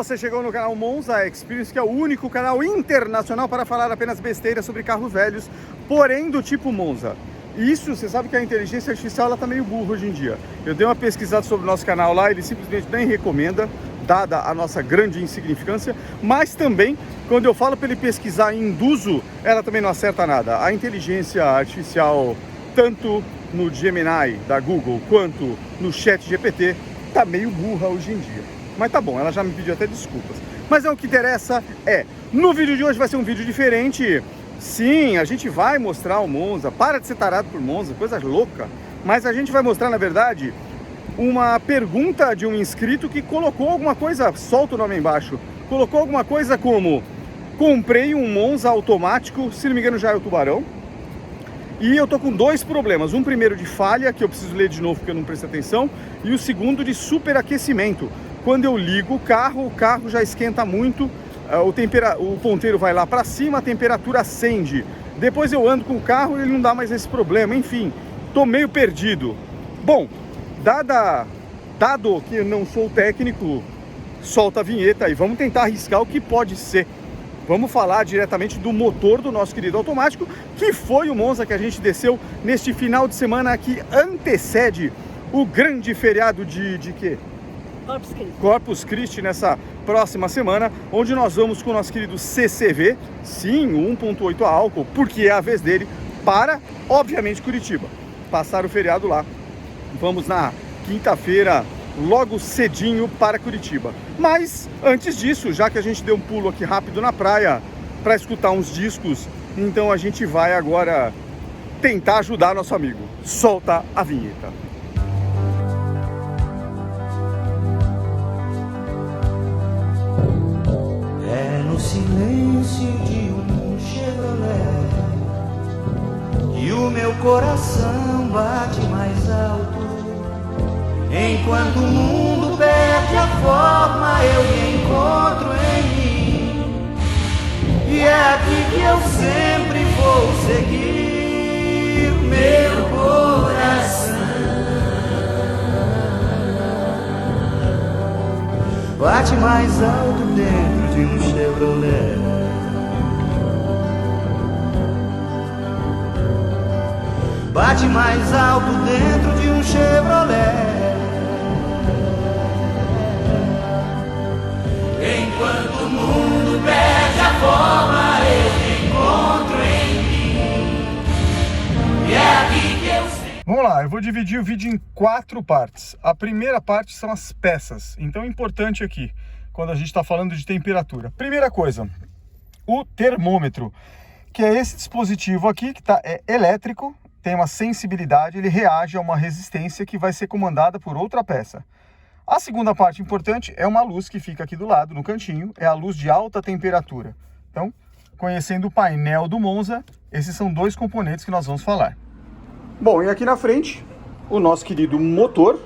você chegou no canal Monza Experience, que é o único canal internacional para falar apenas besteira sobre carros velhos, porém do tipo Monza. Isso, você sabe que a inteligência artificial ela tá meio burra hoje em dia. Eu dei uma pesquisada sobre o nosso canal lá, ele simplesmente nem recomenda, dada a nossa grande insignificância, mas também, quando eu falo para ele pesquisar em Induzo, ela também não acerta nada. A inteligência artificial, tanto no Gemini da Google, quanto no ChatGPT, tá meio burra hoje em dia. Mas tá bom, ela já me pediu até desculpas. Mas o que interessa no vídeo de hoje vai ser um vídeo diferente. Sim, a gente vai mostrar o Monza, para de ser tarado por Monza, coisa louca. Mas a gente vai mostrar, na verdade, uma pergunta de um inscrito que colocou alguma coisa, solta o nome aí embaixo, colocou alguma coisa como: comprei um Monza automático, se não me engano já é o Tubarão, e eu tô com dois problemas. Um primeiro de falha, que eu preciso ler de novo porque eu não prestei atenção, e o segundo de superaquecimento. Quando eu ligo o carro já esquenta muito, o ponteiro vai lá para cima, a temperatura acende. Depois eu ando com o carro e ele não dá mais esse problema. Enfim, tô meio perdido. Bom, dado que eu não sou técnico, solta a vinheta e vamos tentar arriscar o que pode ser. Vamos falar diretamente do motor do nosso querido automático, que foi o Monza que a gente desceu neste final de semana que antecede o grande feriado de quê? Corpus Christi. Corpus Christi, nessa próxima semana, onde nós vamos com o nosso querido CCV, sim, o 1.8 a álcool, porque é a vez dele, para, obviamente, Curitiba. Passar o feriado lá. Vamos na quinta-feira, logo cedinho, para Curitiba. Mas, antes disso, já que a gente deu um pulo aqui rápido na praia para escutar uns discos, então a gente vai agora tentar ajudar nosso amigo. Solta a vinheta. Silêncio de um Chevrolet e o meu coração bate mais alto. Enquanto o mundo perde a forma, eu me encontro em mim, e é aqui que eu sempre vou seguir meu coração. Bate mais alto dentro de um Chevrolet. Bate mais alto dentro de um Chevrolet. Enquanto o mundo perde a forma, eu me encontro em mim, e é aqui que eu sei. Vamos lá, eu vou dividir o vídeo em 4 partes. A primeira parte são as peças, então é importante aqui, quando a gente está falando de temperatura. Primeira coisa, o termômetro, que é esse dispositivo aqui, que é elétrico, tem uma sensibilidade, ele reage a uma resistência que vai ser comandada por outra peça. A segunda parte importante é uma luz que fica aqui do lado, no cantinho, é a luz de alta temperatura. Então, conhecendo o painel do Monza, esses são 2 componentes que nós vamos falar. Bom, e aqui na frente, o nosso querido motor,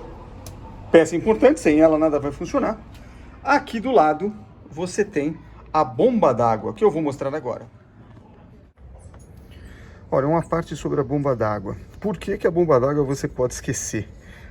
peça importante, sem ela nada vai funcionar. Aqui do lado, você tem a bomba d'água, que eu vou mostrar agora. Olha, uma parte sobre a bomba d'água. Por que a bomba d'água você pode esquecer?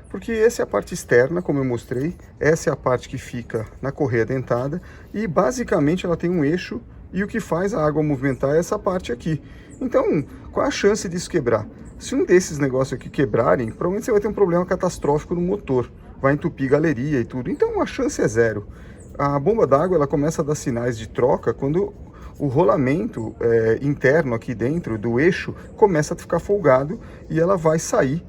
Porque essa é a parte externa, como eu mostrei, essa é a parte que fica na correia dentada, e basicamente ela tem um eixo, e o que faz a água movimentar é essa parte aqui. Então, qual a chance disso quebrar? Se um desses negócios aqui quebrarem, provavelmente você vai ter um problema catastrófico no motor, vai entupir galeria e tudo, então a chance é zero. A bomba d'água ela começa a dar sinais de troca quando o rolamento interno aqui dentro do eixo começa a ficar folgado e ela vai sair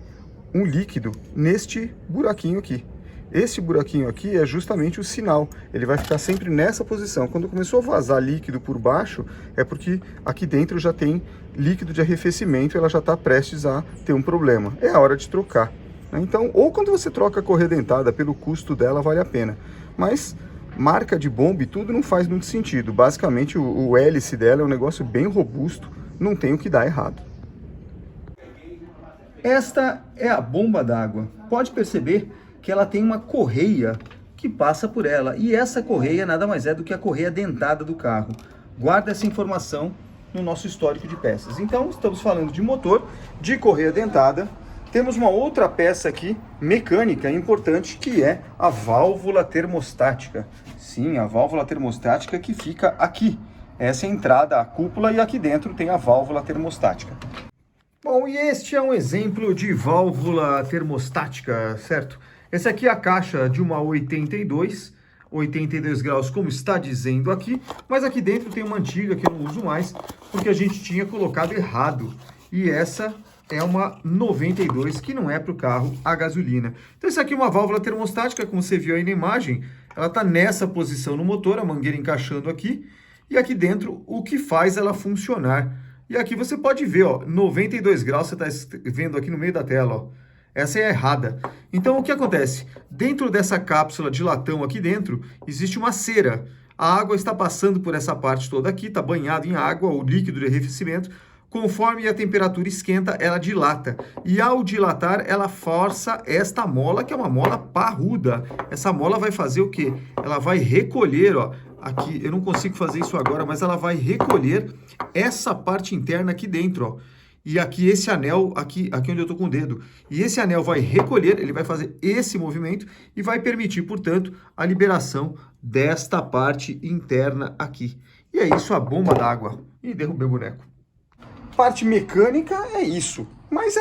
um líquido neste buraquinho aqui. Esse buraquinho aqui é justamente o sinal, ele vai ficar sempre nessa posição. Quando começou a vazar líquido por baixo, é porque aqui dentro já tem líquido de arrefecimento, ela já está prestes a ter um problema. É a hora de trocar, né? Então, ou quando você troca a correia dentada, pelo custo dela vale a pena. Mas marca de bomba e tudo não faz muito sentido. Basicamente o hélice dela é um negócio bem robusto, não tem o que dar errado. Esta é a bomba d'água. Pode perceber que ela tem uma correia que passa por ela. E essa correia nada mais é do que a correia dentada do carro. Guarda essa informação no nosso histórico de peças. Então, estamos falando de motor, de correia dentada, temos uma outra peça aqui, mecânica, importante, que é a válvula termostática. Sim, a válvula termostática que fica aqui. Essa é a entrada, a cúpula, e aqui dentro tem a válvula termostática. Bom, e este é um exemplo de válvula termostática, certo? Essa aqui é a caixa de uma 82 graus, como está dizendo aqui, mas aqui dentro tem uma antiga que eu não uso mais, porque a gente tinha colocado errado. E essa é uma 92, que não é para o carro a gasolina. Então essa aqui é uma válvula termostática, como você viu aí na imagem, ela está nessa posição no motor, a mangueira encaixando aqui, e aqui dentro o que faz ela funcionar. E aqui você pode ver, ó, 92 graus, você está vendo aqui no meio da tela, ó. Essa é a errada. Então o que acontece? Dentro dessa cápsula de latão aqui dentro, existe uma cera. A água está passando por essa parte toda aqui, está banhado em água, o líquido de arrefecimento. Conforme a temperatura esquenta, ela dilata. E ao dilatar, ela força esta mola, que é uma mola parruda. Essa mola vai fazer o quê? Ela vai recolher, ó, aqui, eu não consigo fazer isso agora, mas ela vai recolher essa parte interna aqui dentro, ó. E aqui esse anel, aqui onde eu estou com o dedo. E esse anel vai recolher, ele vai fazer esse movimento e vai permitir, portanto, a liberação desta parte interna aqui. E é isso a bomba d'água. Ih, derrubei o boneco. Parte mecânica é isso, mas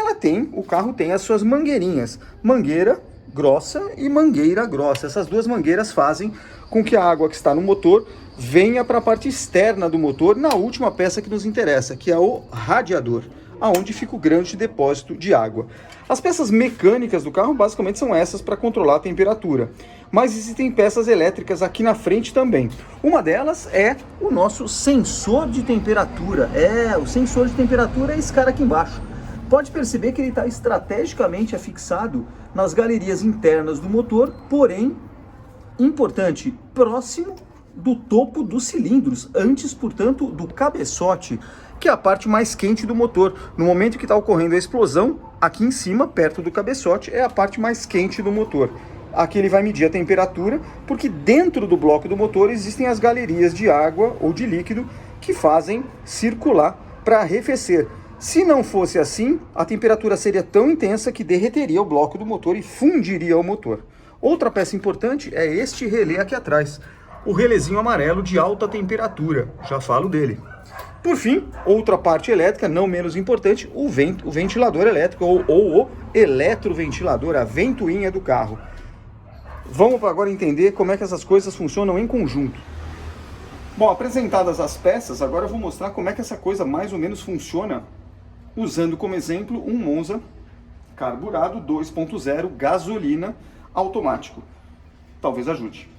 o carro tem as suas mangueirinhas, mangueira grossa e mangueira grossa. Essas duas mangueiras fazem com que a água que está no motor venha para a parte externa do motor, na última peça que nos interessa, que é o radiador, aonde fica o grande depósito de água. As peças mecânicas do carro basicamente são essas para controlar a temperatura, mas existem peças elétricas aqui na frente também. Uma delas é o nosso sensor de temperatura. O sensor de temperatura é esse cara aqui embaixo. Pode perceber que ele está estrategicamente afixado nas galerias internas do motor, porém, importante, próximo do topo dos cilindros, antes, portanto, do cabeçote, que é a parte mais quente do motor. No momento que está ocorrendo a explosão, aqui em cima, perto do cabeçote, é a parte mais quente do motor. Aqui ele vai medir a temperatura, porque dentro do bloco do motor existem as galerias de água ou de líquido que fazem circular para arrefecer. Se não fosse assim, a temperatura seria tão intensa que derreteria o bloco do motor e fundiria o motor. Outra peça importante é este relé aqui atrás, o relézinho amarelo de alta temperatura, já falo dele. Por fim, outra parte elétrica, não menos importante, o ventilador elétrico ou o eletroventilador, a ventoinha do carro. Vamos agora entender como é que essas coisas funcionam em conjunto. Bom, apresentadas as peças, agora eu vou mostrar como é que essa coisa mais ou menos funciona, usando como exemplo um Monza carburado 2.0 gasolina automático. Talvez ajude.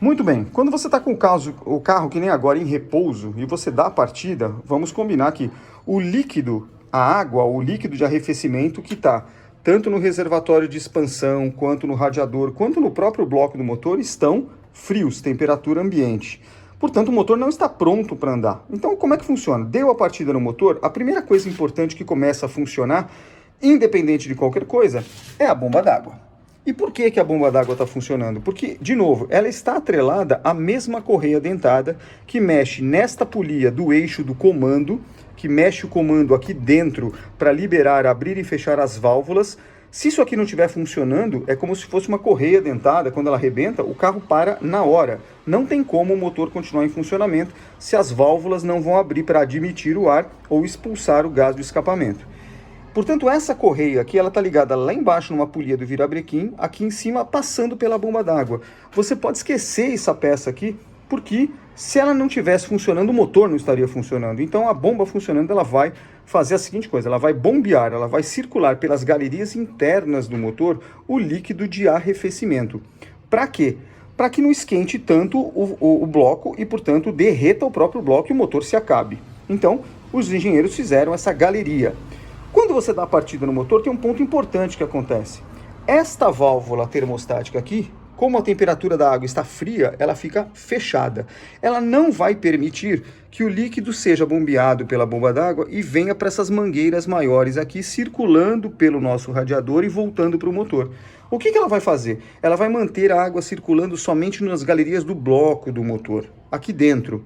Muito bem, quando você está com o carro que nem agora em repouso e você dá a partida, vamos combinar que o líquido, a água, o líquido de arrefecimento que está tanto no reservatório de expansão, quanto no radiador, quanto no próprio bloco do motor, estão frios, temperatura ambiente. Portanto, o motor não está pronto para andar. Então, como é que funciona? Deu a partida no motor, a primeira coisa importante que começa a funcionar, independente de qualquer coisa, é a bomba d'água. E por que a bomba d'água está funcionando? Porque, de novo, ela está atrelada à mesma correia dentada que mexe nesta polia do eixo do comando, que mexe o comando aqui dentro para liberar, abrir e fechar as válvulas. Se isso aqui não estiver funcionando, é como se fosse uma correia dentada, quando ela arrebenta, o carro para na hora. Não tem como o motor continuar em funcionamento se as válvulas não vão abrir para admitir o ar ou expulsar o gás do escapamento. Portanto, essa correia aqui, ela está ligada lá embaixo numa polia do virabrequim, aqui em cima passando pela bomba d'água. Você pode esquecer essa peça aqui, porque se ela não estivesse funcionando, o motor não estaria funcionando. Então a bomba funcionando, ela vai fazer a seguinte coisa, ela vai bombear, ela vai circular pelas galerias internas do motor o líquido de arrefecimento. Para quê? Para que não esquente tanto o bloco e, portanto, derreta o próprio bloco e o motor se acabe. Então, os engenheiros fizeram essa galeria. Quando você dá a partida no motor, tem um ponto importante que acontece. Esta válvula termostática aqui, como a temperatura da água está fria, ela fica fechada. Ela não vai permitir que o líquido seja bombeado pela bomba d'água e venha para essas mangueiras maiores aqui, circulando pelo nosso radiador e voltando para o motor. O que ela vai fazer? Ela vai manter a água circulando somente nas galerias do bloco do motor, aqui dentro.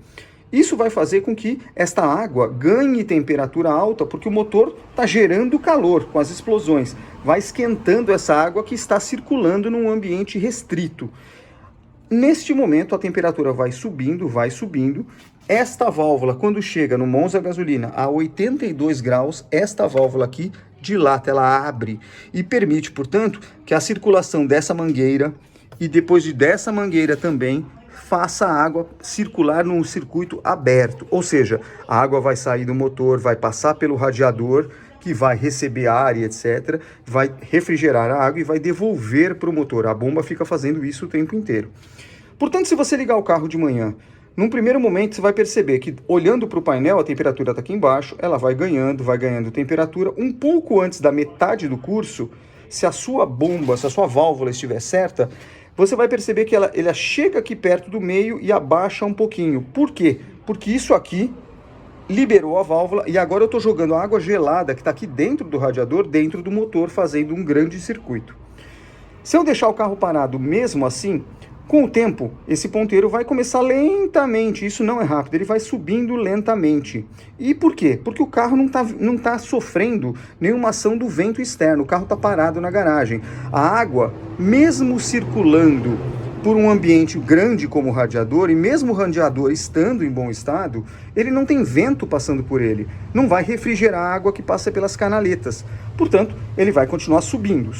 Isso vai fazer com que esta água ganhe temperatura alta, porque o motor está gerando calor com as explosões. Vai esquentando essa água que está circulando num ambiente restrito. Neste momento, a temperatura vai subindo. Esta válvula, quando chega no Monza gasolina a 82 graus, esta válvula aqui dilata, ela abre e permite, portanto, que a circulação dessa mangueira e depois dessa mangueira também faça a água circular num circuito aberto. Ou seja, a água vai sair do motor, vai passar pelo radiador, que vai receber ar e etc., vai refrigerar a água e vai devolver para o motor. A bomba fica fazendo isso o tempo inteiro. Portanto, se você ligar o carro de manhã, num primeiro momento você vai perceber que, olhando para o painel, a temperatura está aqui embaixo, ela vai ganhando temperatura. Um pouco antes da metade do curso, se a sua bomba, se a sua válvula estiver certa, você vai perceber que ela chega aqui perto do meio e abaixa um pouquinho. Por quê? Porque isso aqui liberou a válvula e agora eu estou jogando a água gelada que está aqui dentro do radiador, dentro do motor, fazendo um grande circuito. Se eu deixar o carro parado mesmo assim, com o tempo, esse ponteiro vai começar lentamente, isso não é rápido, ele vai subindo lentamente. E por quê? Porque o carro não tá sofrendo nenhuma ação do vento externo, o carro está parado na garagem. A água, mesmo circulando por um ambiente grande como o radiador, e mesmo o radiador estando em bom estado, ele não tem vento passando por ele, não vai refrigerar a água que passa pelas canaletas. Portanto, ele vai continuar subindo.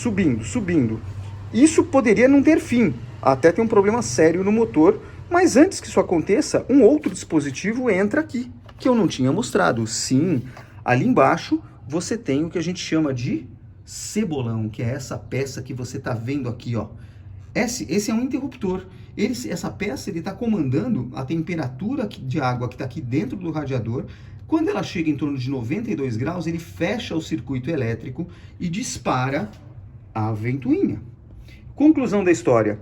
Isso poderia não ter fim, até ter um problema sério no motor, mas antes que isso aconteça, um outro dispositivo entra aqui, que eu não tinha mostrado. Sim, ali embaixo você tem o que a gente chama de cebolão, que é essa peça que você está vendo aqui, ó. Esse é um interruptor. Essa peça está comandando a temperatura de água que está aqui dentro do radiador. Quando ela chega em torno de 92 graus, ele fecha o circuito elétrico e dispara a ventoinha. Conclusão da história.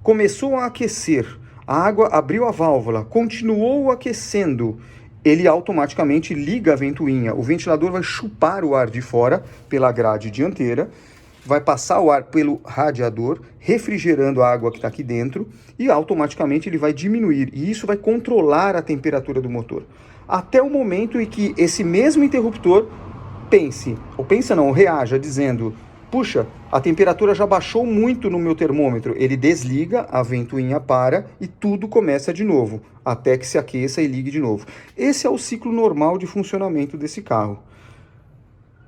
Começou a aquecer, a água abriu a válvula, continuou aquecendo, ele automaticamente liga a ventoinha. O ventilador vai chupar o ar de fora pela grade dianteira, vai passar o ar pelo radiador, refrigerando a água que está aqui dentro, e automaticamente ele vai diminuir, e isso vai controlar a temperatura do motor. Até o momento em que esse mesmo interruptor reaja dizendo: puxa, a temperatura já baixou muito no meu termômetro. Ele desliga, a ventoinha para e tudo começa de novo, até que se aqueça e ligue de novo. Esse é o ciclo normal de funcionamento desse carro.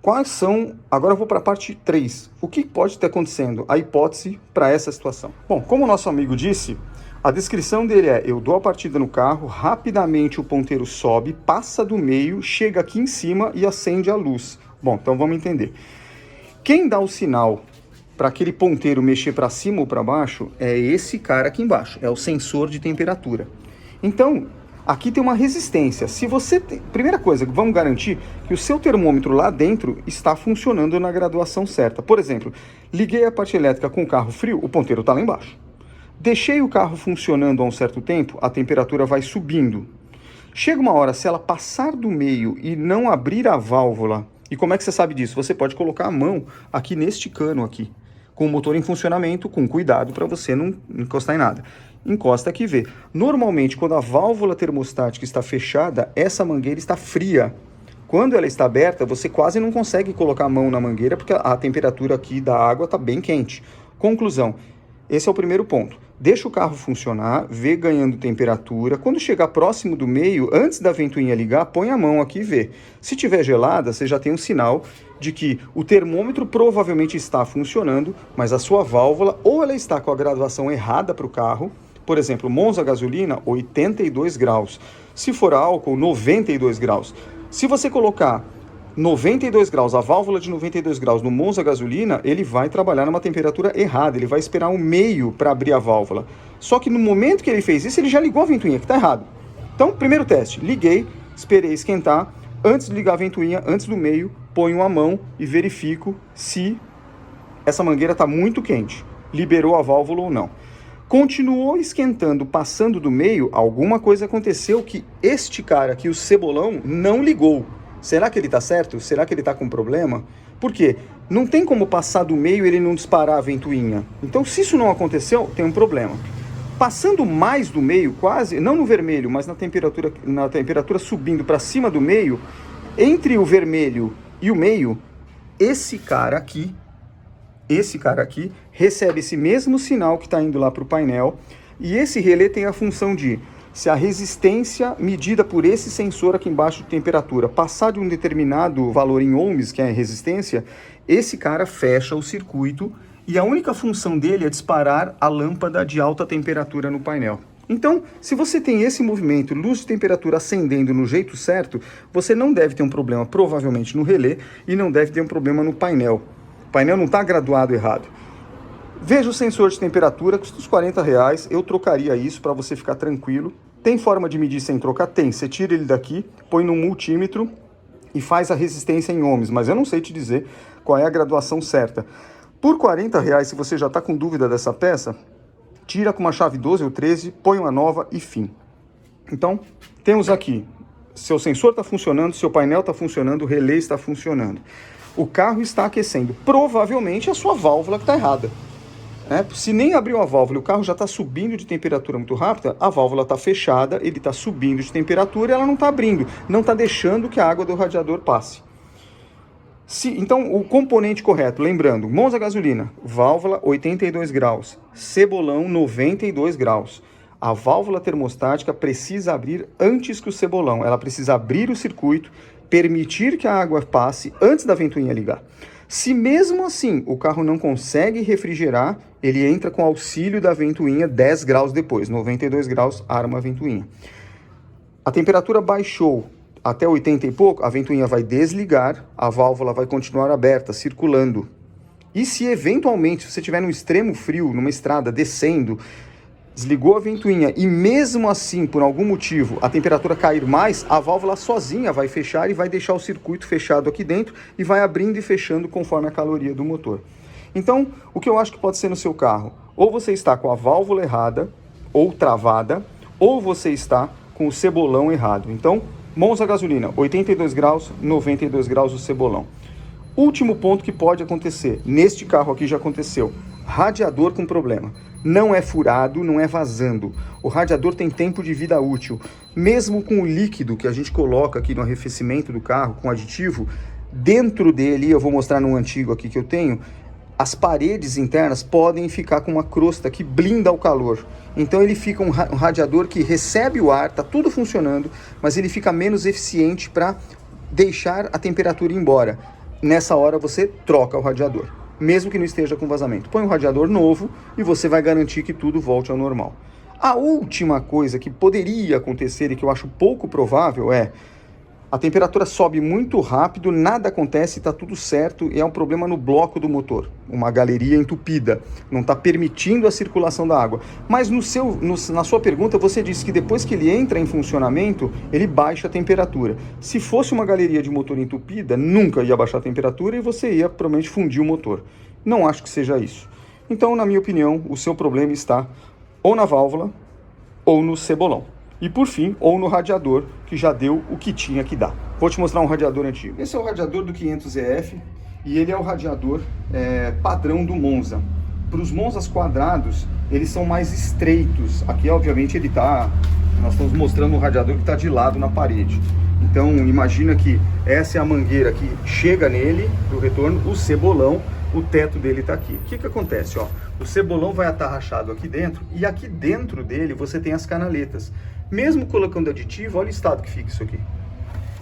Quais são... Agora eu vou para a parte 3. O que pode estar acontecendo? A hipótese para essa situação. Bom, como o nosso amigo disse, a descrição dele é: eu dou a partida no carro, rapidamente o ponteiro sobe, passa do meio, chega aqui em cima e acende a luz. Bom, então vamos entender. Quem dá o sinal para aquele ponteiro mexer para cima ou para baixo é esse cara aqui embaixo, é o sensor de temperatura. Então, aqui tem uma resistência. Se você primeira coisa, vamos garantir que o seu termômetro lá dentro está funcionando na graduação certa. Por exemplo, liguei a parte elétrica com o carro frio, o ponteiro está lá embaixo. Deixei o carro funcionando há um certo tempo, a temperatura vai subindo. Chega uma hora, se ela passar do meio e não abrir a válvula... E como é que você sabe disso? Você pode colocar a mão aqui neste cano aqui, com o motor em funcionamento, com cuidado para você não encostar em nada. Encosta aqui e vê. Normalmente, quando a válvula termostática está fechada, essa mangueira está fria. Quando ela está aberta, você quase não consegue colocar a mão na mangueira, porque a temperatura aqui da água está bem quente. Conclusão, esse é o primeiro ponto. Deixa o carro funcionar, vê ganhando temperatura. Quando chegar próximo do meio, antes da ventoinha ligar, põe a mão aqui e vê. Se tiver gelada, você já tem um sinal de que o termômetro provavelmente está funcionando, mas a sua válvula, ou ela está com a graduação errada para o carro. Por exemplo, Monza gasolina, 82 graus. Se for álcool, 92 graus. Se você colocar 92 graus, a válvula de 92 graus no Monza gasolina, ele vai trabalhar numa temperatura errada, ele vai esperar um meio para abrir a válvula. Só que no momento que ele fez isso, ele já ligou a ventoinha, que está errado. Então, primeiro teste, liguei, esperei esquentar, antes de ligar a ventoinha, antes do meio, ponho a mão e verifico se essa mangueira está muito quente, liberou a válvula ou não. Continuou esquentando, passando do meio, alguma coisa aconteceu que este cara aqui, o cebolão, não ligou. Será que ele está certo? Será que ele está com problema? Por quê? Não tem como passar do meio e ele não disparar a ventoinha. Então, se isso não aconteceu, tem um problema. Passando mais do meio, quase, não no vermelho, mas na temperatura subindo para cima do meio, entre o vermelho e o meio, esse cara aqui recebe esse mesmo sinal que está indo lá para o painel, e esse relé tem a função de, se a resistência medida por esse sensor aqui embaixo de temperatura passar de um determinado valor em ohms, que é a resistência, esse cara fecha o circuito, e a única função dele é disparar a lâmpada de alta temperatura no painel. Então, se você tem esse movimento, luz de temperatura acendendo no jeito certo, você não deve ter um problema provavelmente no relé e não deve ter um problema no painel. O painel não está graduado errado. Veja o sensor de temperatura, custa uns R$40, eu trocaria isso para você ficar tranquilo. Tem forma de medir sem trocar? Tem. Você tira ele daqui, põe no multímetro e faz a resistência em ohms, mas eu não sei te dizer qual é a graduação certa. Por R$40, se você já está com dúvida dessa peça, tira com uma chave 12 ou 13, põe uma nova e fim. Então, temos aqui, seu sensor está funcionando, seu painel está funcionando, o relé está funcionando. O carro está aquecendo. Provavelmente a sua válvula que está errada. Se nem abriu a válvula e o carro já está subindo de temperatura muito rápida, a válvula está fechada, ele está subindo de temperatura e ela não está abrindo, não está deixando que a água do radiador passe. Então, o componente correto, lembrando, Monza gasolina, válvula 82 graus, cebolão 92 graus. A válvula termostática precisa abrir antes que o cebolão, ela precisa abrir o circuito, permitir que a água passe antes da ventoinha ligar. Se mesmo assim o carro não consegue refrigerar, ele entra com auxílio da ventoinha 10 graus depois, 92 graus, arma a ventoinha. A temperatura baixou até 80 e pouco, a ventoinha vai desligar, a válvula vai continuar aberta, circulando. E se eventualmente você estiver num extremo frio, numa estrada, descendo, desligou a ventoinha e mesmo assim, por algum motivo, a temperatura cair mais, a válvula sozinha vai fechar e vai deixar o circuito fechado aqui dentro e vai abrindo e fechando conforme a caloria do motor. Então, o que eu acho que pode ser no seu carro? Ou você está com a válvula errada, ou travada, ou você está com o cebolão errado. Então, Monza gasolina, 82 graus, 92 graus o cebolão. Último ponto que pode acontecer, neste carro aqui já aconteceu, radiador com problema. Não é furado, não é vazando. O radiador tem tempo de vida útil. Mesmo com o líquido que a gente coloca aqui no arrefecimento do carro, com aditivo, dentro dele, eu vou mostrar no antigo aqui que eu tenho, as paredes internas podem ficar com uma crosta que blinda o calor. Então ele fica um radiador que recebe o ar, está tudo funcionando, mas ele fica menos eficiente para deixar a temperatura ir embora. Nessa hora você troca o radiador, mesmo que não esteja com vazamento. Põe um radiador novo e você vai garantir que tudo volte ao normal. A última coisa que poderia acontecer e que eu acho pouco provável é a temperatura sobe muito rápido, nada acontece, está tudo certo e é um problema no bloco do motor. Uma galeria entupida, não está permitindo a circulação da água. Mas na sua pergunta você disse que depois que ele entra em funcionamento, ele baixa a temperatura. Se fosse uma galeria de motor entupida, nunca ia baixar a temperatura e você ia provavelmente fundir o motor. Não acho que seja isso. Então, na minha opinião, o seu problema está ou na válvula ou no cebolão. E por fim, ou no radiador, que já deu o que tinha que dar. Vou te mostrar um radiador antigo. Esse é o radiador do 500EF e ele é o radiador padrão do Monza. Para os Monzas quadrados, eles são mais estreitos. Aqui, obviamente, nós estamos mostrando um radiador que está de lado na parede. Então, imagina que essa é a mangueira que chega nele, para o retorno, o cebolão, o teto dele está aqui. O que acontece? O cebolão vai estar rachado aqui dentro e aqui dentro dele você tem as canaletas. Mesmo colocando aditivo, olha o estado que fica isso aqui.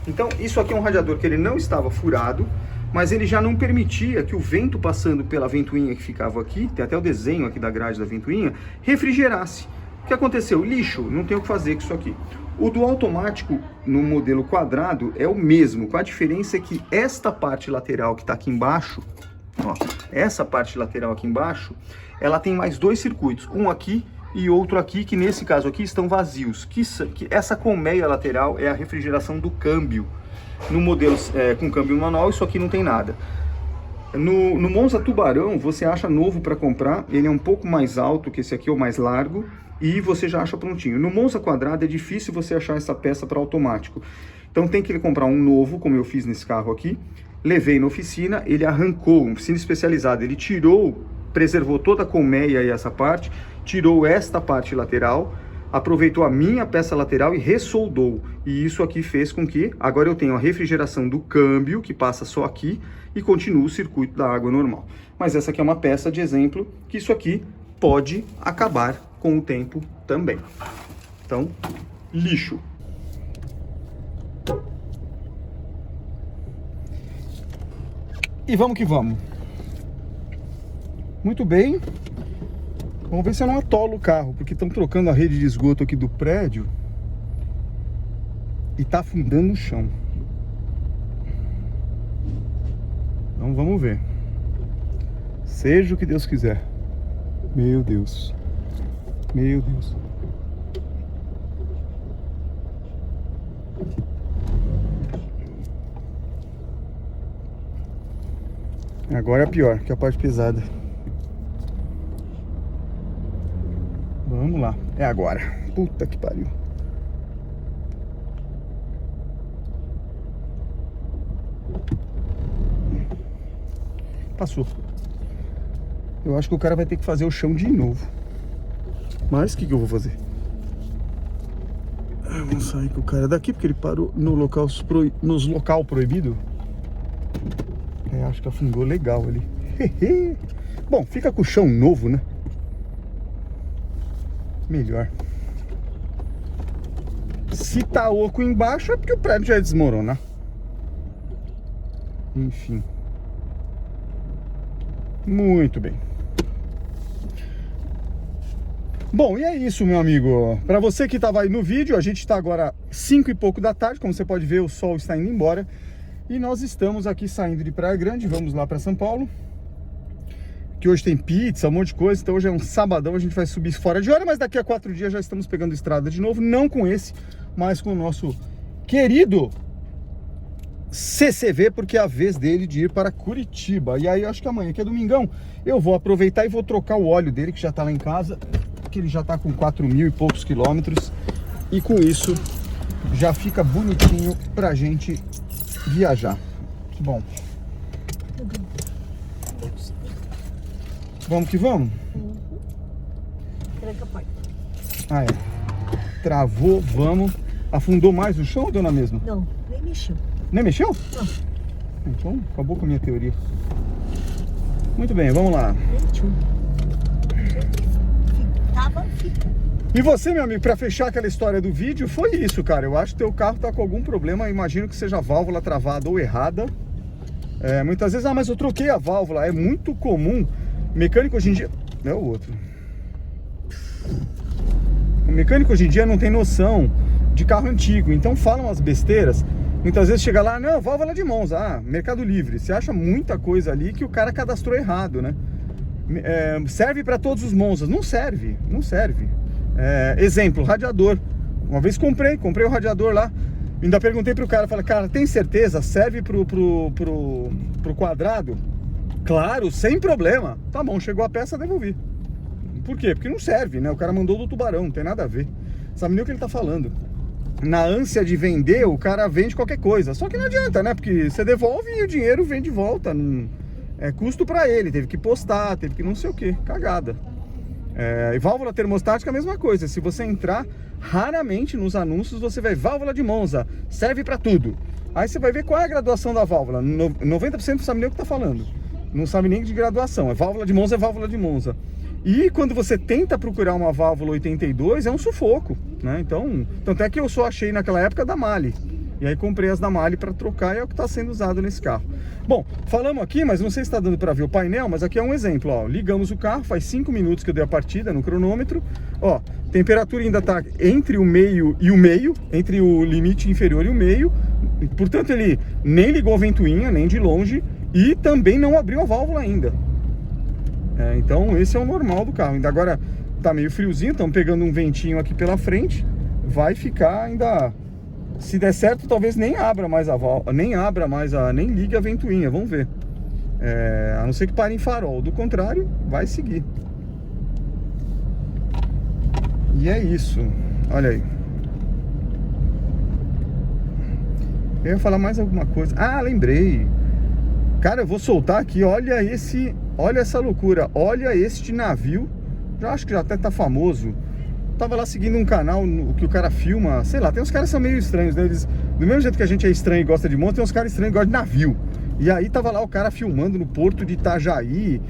Então, isso aqui é um radiador que ele não estava furado, mas ele já não permitia que o vento passando pela ventoinha que ficava aqui, tem até o desenho aqui da grade da ventoinha, refrigerasse. O que aconteceu? Lixo, não tem o que fazer com isso aqui. O do automático no modelo quadrado é o mesmo, com a diferença é que esta parte lateral que está aqui embaixo, essa parte lateral aqui embaixo, ela tem mais dois circuitos, um aqui e outro aqui, que nesse caso aqui estão vazios. Essa colmeia lateral é a refrigeração do câmbio. No modelo com câmbio manual, isso aqui não tem nada. No Monza Tubarão, você acha novo para comprar, ele é um pouco mais alto que esse aqui, é o mais largo, e você já acha prontinho. No Monza Quadrado é difícil você achar essa peça para automático. Então tem que comprar um novo, como eu fiz nesse carro aqui. Levei na oficina, ele arrancou, uma oficina especializada, ele tirou preservou toda a colmeia e essa parte, tirou esta parte lateral, aproveitou a minha peça lateral e ressoldou. E isso aqui fez com que agora eu tenho a refrigeração do câmbio, que passa só aqui, e continua o circuito da água normal. Mas essa aqui é uma peça de exemplo, que isso aqui pode acabar com o tempo também. Então, lixo. E vamos que vamos. Muito bem. Vamos ver se eu não atolo o carro, porque estão trocando a rede de esgoto aqui do prédio e tá afundando o chão. Então vamos ver. Seja o que Deus quiser. Meu Deus. Meu Deus. Agora é pior, que é a parte pesada. Vamos lá, é agora. Puta que pariu. Passou. Eu acho que o cara vai ter que fazer o chão de novo. Mas o que eu vou fazer? Vamos sair com o cara daqui, porque ele parou no nos local proibido. Acho que afundou legal ali. Bom, fica com o chão novo, né? Melhor. Se tá oco embaixo é porque o prédio já desmorona. Enfim. Muito bem. Bom, e é isso, meu amigo. Para você que estava aí no vídeo, a gente está agora 5 e pouco da tarde. Como você pode ver, o sol está indo embora. E nós estamos aqui saindo de Praia Grande. Vamos lá para São Paulo. Que hoje tem pizza, um monte de coisa. Então hoje é um sabadão, a gente vai subir fora de hora. Mas daqui a 4 dias já estamos pegando estrada de novo. Não com esse, mas com o nosso querido CCV, porque é a vez dele de ir para Curitiba. E aí, acho que amanhã, que é domingão, eu vou aproveitar e vou trocar o óleo dele, que já está lá em casa, que ele já está com 4.000 e poucos quilômetros. E com isso, já fica bonitinho pra gente viajar. Bom. Vamos que vamos? Ah, é. Travou, vamos. Afundou mais o chão ou deu na mesma? Não, nem mexeu. Nem mexeu? Não. Então, acabou com a minha teoria. Muito bem, vamos lá. Tava, fica. E você, meu amigo, para fechar aquela história do vídeo, foi isso, cara. Eu acho que teu carro tá com algum problema. Eu imagino que seja a válvula travada ou errada. Muitas vezes, mas eu troquei a válvula. É muito comum. Mecânico hoje em dia... É o outro. O mecânico hoje em dia não tem noção de carro antigo. Então falam as besteiras. Muitas vezes chega lá, não, válvula de Monza, Mercado Livre. Você acha muita coisa ali que o cara cadastrou errado, né? Serve para todos os Monzas. Não serve, não serve. Exemplo, radiador. Uma vez comprei o radiador lá. Ainda perguntei pro cara, falei, cara, tem certeza? Serve pro quadrado? Claro, sem problema. Tá bom, chegou a peça, devolvi. Por quê? Porque não serve, né? O cara mandou do Tubarão, não tem nada a ver. Sabe nem o que ele tá falando. Na ânsia de vender, o cara vende qualquer coisa. Só que não adianta, né? Porque você devolve e o dinheiro vem de volta. Não... É custo pra ele, teve que postar, teve que não sei o que. Cagada. E válvula termostática é a mesma coisa. Se você entrar, raramente nos anúncios você vai válvula de Monza, serve pra tudo. Aí você vai ver qual é a graduação da válvula. 90% não sabe nem o que tá falando. Não sabe nem de graduação. Válvula de Monza é válvula de Monza. E quando você tenta procurar uma válvula 82, é um sufoco, né? Então, tanto é que eu só achei naquela época da Mali. E aí comprei as da Mali para trocar e é o que está sendo usado nesse carro. Bom, falamos aqui, mas não sei se está dando para ver o painel, mas aqui é um exemplo, ó. Ligamos o carro, faz 5 minutos que eu dei a partida no cronômetro. Ó, temperatura ainda está entre o meio e o meio, entre o limite inferior e o meio. Portanto, ele nem ligou a ventoinha, nem de longe, e também não abriu a válvula ainda. Então esse é o normal do carro. Ainda agora tá meio friozinho, estamos pegando um ventinho aqui pela frente. Vai ficar ainda... Se der certo, talvez nem abra mais a válvula, nem ligue a ventoinha, vamos ver. A não ser que pare em farol. Do contrário, vai seguir. E é isso. Olha aí. Eu ia falar mais alguma coisa. Lembrei. Cara, eu vou soltar aqui, olha Olha essa loucura, olha este navio. Já acho que já até tá famoso. Tava lá seguindo um canal que o cara filma, sei lá, tem uns caras que são meio estranhos, né? Eles, do mesmo jeito que a gente é estranho e gosta de moto, tem uns caras estranhos que gostam de navio. E aí tava lá o cara filmando no porto de Itajaí,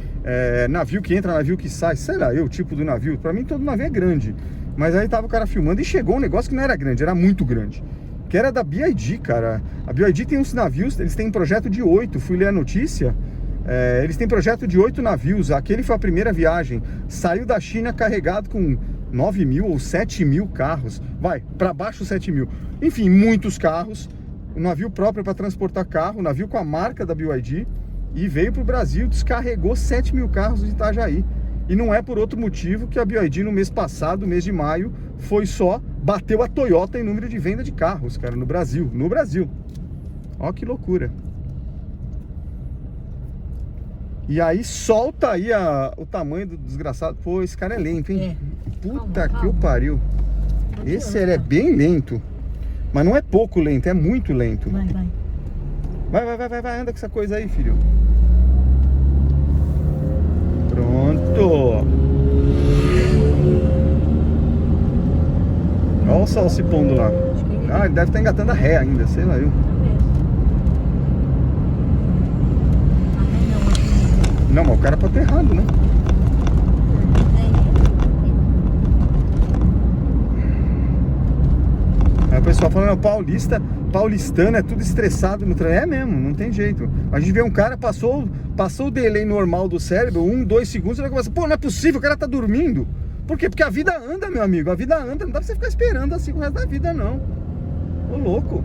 navio que entra, navio que sai, sei lá, o tipo do navio. Pra mim todo navio é grande. Mas aí tava o cara filmando e chegou um negócio que não era grande, era muito grande. Que era da BYD, cara. A BYD tem uns navios, eles têm um projeto de 8, fui ler a notícia. Eles têm projeto de 8 navios, aquele foi a primeira viagem. Saiu da China carregado com 9 mil ou 7 mil carros. Vai, pra baixo 7 mil. Enfim, muitos carros. Um navio próprio para transportar carro, um navio com a marca da BYD. E veio pro Brasil, descarregou 7 mil carros de Itajaí. E não é por outro motivo que a BYD no mês passado, mês de maio, bateu a Toyota em número de venda de carros, cara, no Brasil. No Brasil. Ó que loucura. E aí solta aí o tamanho do desgraçado. Pô, esse cara é lento, hein? Puta que o pariu. Esse ele é bem lento. Mas não é pouco lento, é muito lento. Vai, anda com essa coisa aí, filho. Pronto. Olha o sol se pondo lá. Ah, ele deve estar engatando a ré ainda, sei lá eu. Não, mas o cara pode ter errado, né? Aí o pessoal falando, paulistano é tudo estressado no trânsito. É mesmo, não tem jeito. A gente vê um cara, passou o delay normal do cérebro, 1, 2 segundos, ele começa, pô, não é possível, o cara tá dormindo. Por quê? Porque a vida anda, meu amigo, a vida anda, não dá pra você ficar esperando assim com o resto da vida, não. Ô, louco.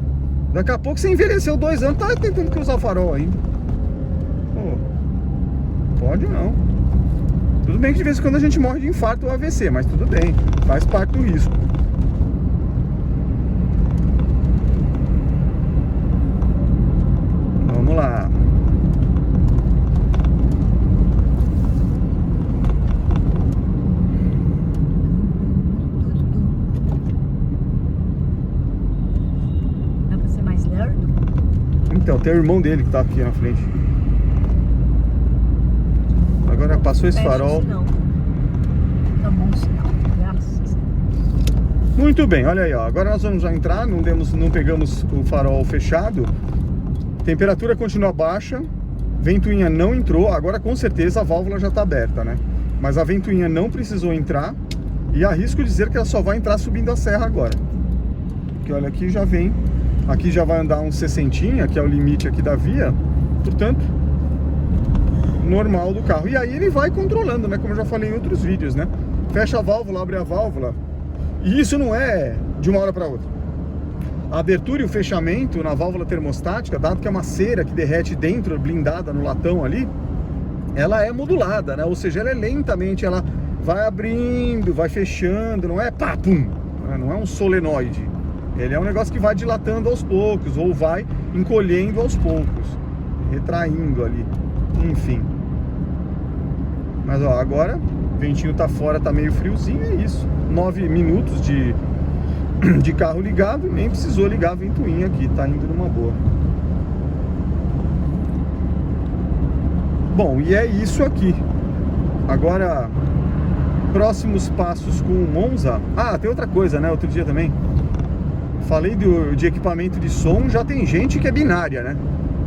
Daqui a pouco você envelheceu 2 anos, tá tentando cruzar o farol ainda. Pô, pode não. Tudo bem que de vez em quando a gente morre de infarto ou AVC, mas tudo bem, faz parte do risco. Vamos lá. Dá pra ser mais lerdo? Então, tem o irmão dele que tá aqui na frente. Agora passou esse farol. Tá bom o sinal, graças. Muito bem, olha aí, ó. Agora nós vamos já entrar, não pegamos o farol fechado. Temperatura continua baixa, ventoinha não entrou, agora com certeza a válvula já está aberta, né? Mas a ventoinha não precisou entrar e arrisco dizer que ela só vai entrar subindo a serra agora. Porque olha, aqui já vem, aqui já vai andar uns 60, que é o limite aqui da via, portanto, normal do carro. E aí ele vai controlando, né? Como eu já falei em outros vídeos, né? Fecha a válvula, abre a válvula, e isso não é de uma hora para outra. A abertura e o fechamento na válvula termostática, dado que é uma cera que derrete dentro, blindada no latão ali, ela é modulada, né? Ou seja, ela é lentamente, ela vai abrindo, vai fechando, não é pá, pum, não é um solenoide. Ele é um negócio que vai dilatando aos poucos, ou vai encolhendo aos poucos, retraindo ali, enfim. Mas ó, agora o ventinho tá fora, tá meio friozinho, é isso. 9 minutos de carro ligado, nem precisou ligar a ventoinha aqui, tá indo numa boa. Bom, e é isso aqui. Agora, próximos passos com o Monza. Ah, tem outra coisa, né? Outro dia também falei de equipamento de som, já tem gente que é binária, né?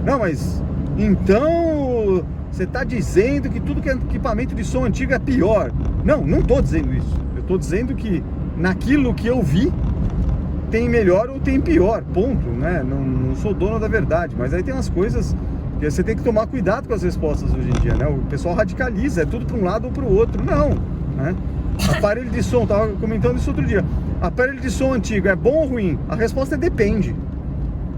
Não, mas então você tá dizendo que tudo que é equipamento de som antigo é pior. Não, não tô dizendo isso. Eu tô dizendo que naquilo que eu vi tem melhor ou tem pior, ponto, né? Não sou dono da verdade, mas aí tem umas coisas que você tem que tomar cuidado com as respostas hoje em dia, né? O pessoal radicaliza, é tudo para um lado ou para o outro. Não, né? Aparelho de som, tava comentando isso outro dia. Aparelho de som antigo é bom ou ruim? A resposta é depende.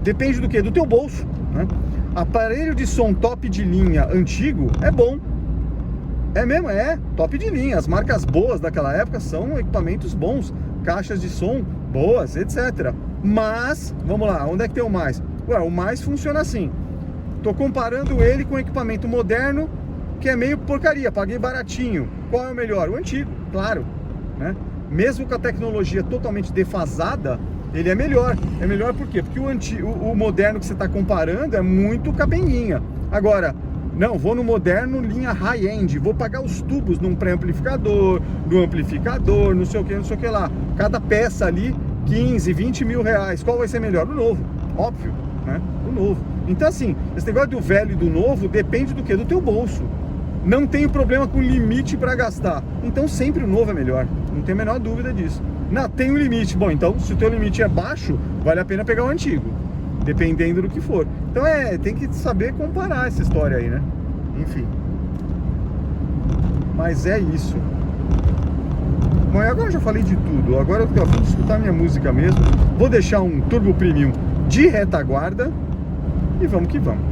Depende do quê? Do teu bolso, né? Aparelho de som top de linha antigo é bom. É mesmo, é top de linha. As marcas boas daquela época são equipamentos bons, caixas de som boas, etc. Mas, vamos lá, onde é que tem o mais? Ué, o mais funciona assim. Tô comparando ele com equipamento moderno, que é meio porcaria, paguei baratinho. Qual é o melhor? O antigo, claro, né? Mesmo com a tecnologia totalmente defasada, ele é melhor. É melhor por quê? Porque o moderno que você está comparando é muito capenguinha. Agora, Não, vou no moderno, linha high-end, vou pagar os tubos num pré-amplificador, no amplificador, não sei o que lá. Cada peça ali, 15, 20 mil reais. Qual vai ser melhor? O novo, óbvio, né? O novo. Então assim, esse negócio do velho e do novo depende do quê? Do teu bolso. Não tenho problema com limite para gastar. Então sempre o novo é melhor, não tem a menor dúvida disso. Não, tem um limite. Bom, então se o teu limite é baixo, vale a pena pegar o antigo, dependendo do que for. Então tem que saber comparar essa história aí, né? Enfim. Mas é isso. Bom, e agora eu já falei de tudo. Agora eu tô a fim de escutar minha música mesmo. Vou deixar um Turbo Premium de retaguarda e vamos que vamos.